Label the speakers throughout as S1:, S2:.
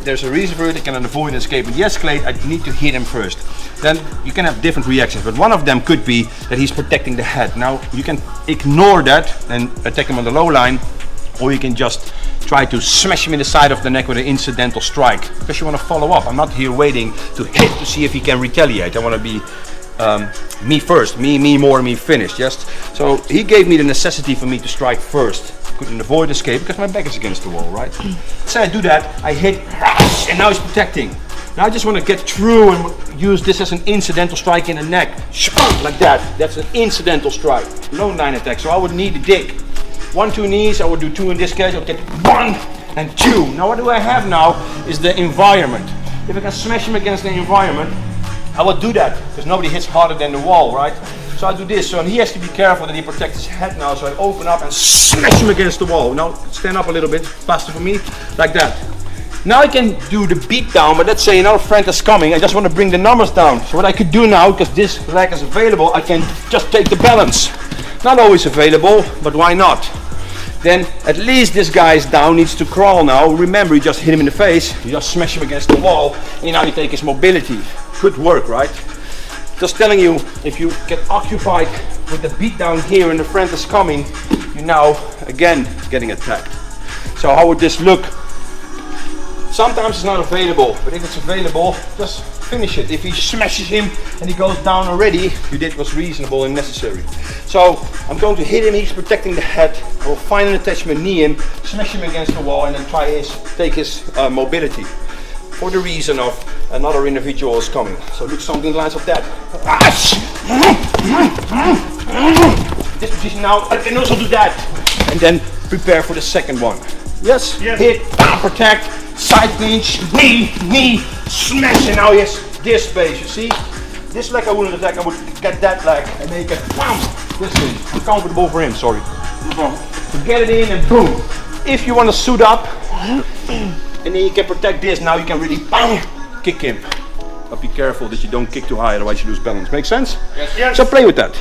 S1: there's a reason for it. I can avoid and escape. But yes, escalate, I need to hit him first. Then you can have different reactions, but one of them could be that he's protecting the head. Now you can ignore that and attack him on the low line, or you can just try to smash him in the side of the neck with an incidental strike, because you want to follow up. I'm not here waiting to hit to see if he can retaliate. I want to be me first, me more, me finished. Yes. So he gave me the necessity for me to strike first. Couldn't avoid escape because my back is against the wall, right? So I do that, I hit, and now he's protecting. Now I just want to get through and use this as an incidental strike in the neck, like that. That's an incidental strike, lone line attack. So I would need a dig. 1, 2 knees. I would do 2 in this case. I would get 1 and 2. Now what do I have now is the environment. If I can smash him against the environment, I will do that because nobody hits harder than the wall, right? So I do this, so he has to be careful that he protects his head now. So I open up and smash him against the wall. Now stand up a little bit, faster for me, like that. Now I can do the beat down, but let's say another friend is coming. I just want to bring the numbers down. So what I could do now, because this leg is available, I can just take the balance. Not always available, but why not? Then at least this guy is down, needs to crawl now. Remember, you just hit him in the face, you just smash him against the wall, and now you take his mobility. Good work, right? Just telling you, if you get occupied with the beat down here and the friend is coming, you're now again getting attacked. So how would this look? Sometimes it's not available, but if it's available, just finish it. If he smashes him and he goes down already, you did what's reasonable and necessary. So I'm going to hit him, he's protecting the head. I will find an attachment, knee him, smash him against the wall, and then take his mobility. For the reason of another individual is coming. So look something like that. This position now, I can also do that. And then prepare for the second one. Yes, hit, protect, side pinch, knee, smash, and now he has this space, you see? This leg I wouldn't attack, I would get that leg and make it this in. Uncomfortable for him, sorry. To get it in and boom. If you want to suit up, and then you can protect this, now you can really kick him. But be careful that you don't kick too high, otherwise you lose balance. Make sense? Yes. So play with that.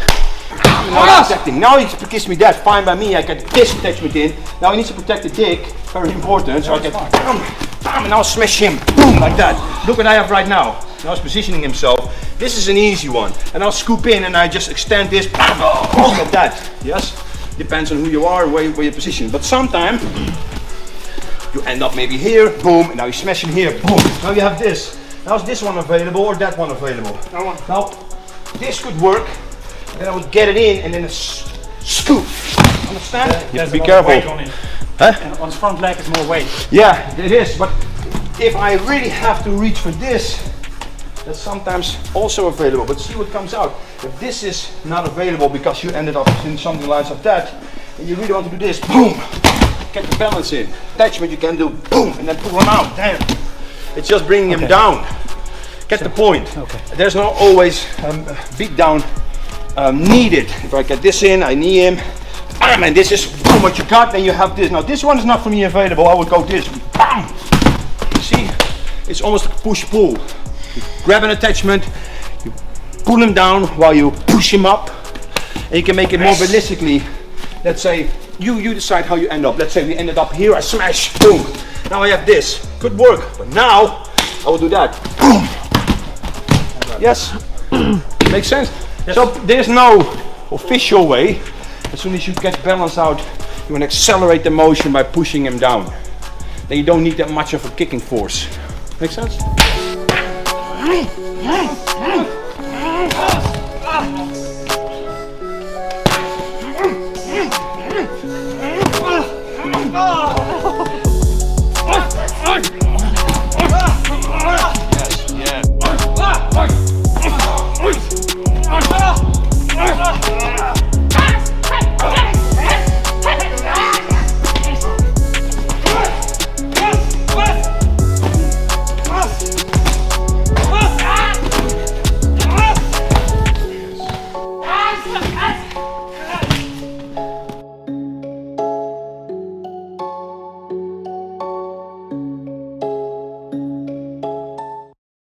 S1: Now, protecting. Now he gives me that, fine by me, I get this attachment in. Now he needs to protect the dick, very important. So I get and now smash him, boom, like that. Look what I have right now. Now he's positioning himself. This is an easy one. And I'll scoop in and I just extend this, like that. Yes? Depends on who you are, where you're positioned. But sometimes you end up maybe here, boom, and now you smash him here, boom. Now you have this. Now is this one available or that one available? That one. Now this could work. Then I would get it in and then a scoop. Understand? You have to be careful.
S2: On it.
S1: Huh?
S2: And on his front leg is more weight.
S1: Yeah, it is. But if I really have to reach for this, that's sometimes also available. But see what comes out. If this is not available because you ended up in something like that, and you really want to do this, boom, get the balance in. Attachment you can do, boom, and then pull him out. Damn. It's just bringing him down. Get the point.
S2: Okay.
S1: There's not always beat down needed. If I get this in, I knee him, bam, and this is boom, what you got, then you have this. Now this one is not for me available, I would go this, bam. You see, it's almost like push-pull. You grab an attachment, you pull him down while you push him up, and you can make it more ballistically. Let's say, you decide how you end up. Let's say we ended up here, I smash, boom. Now I have this, good work, but now I will do that, boom. Yes, makes sense? Yes. So there's no official way. As soon as you get balance out, you want to accelerate the motion by pushing him down. Then you don't need that much of a kicking force. Make sense?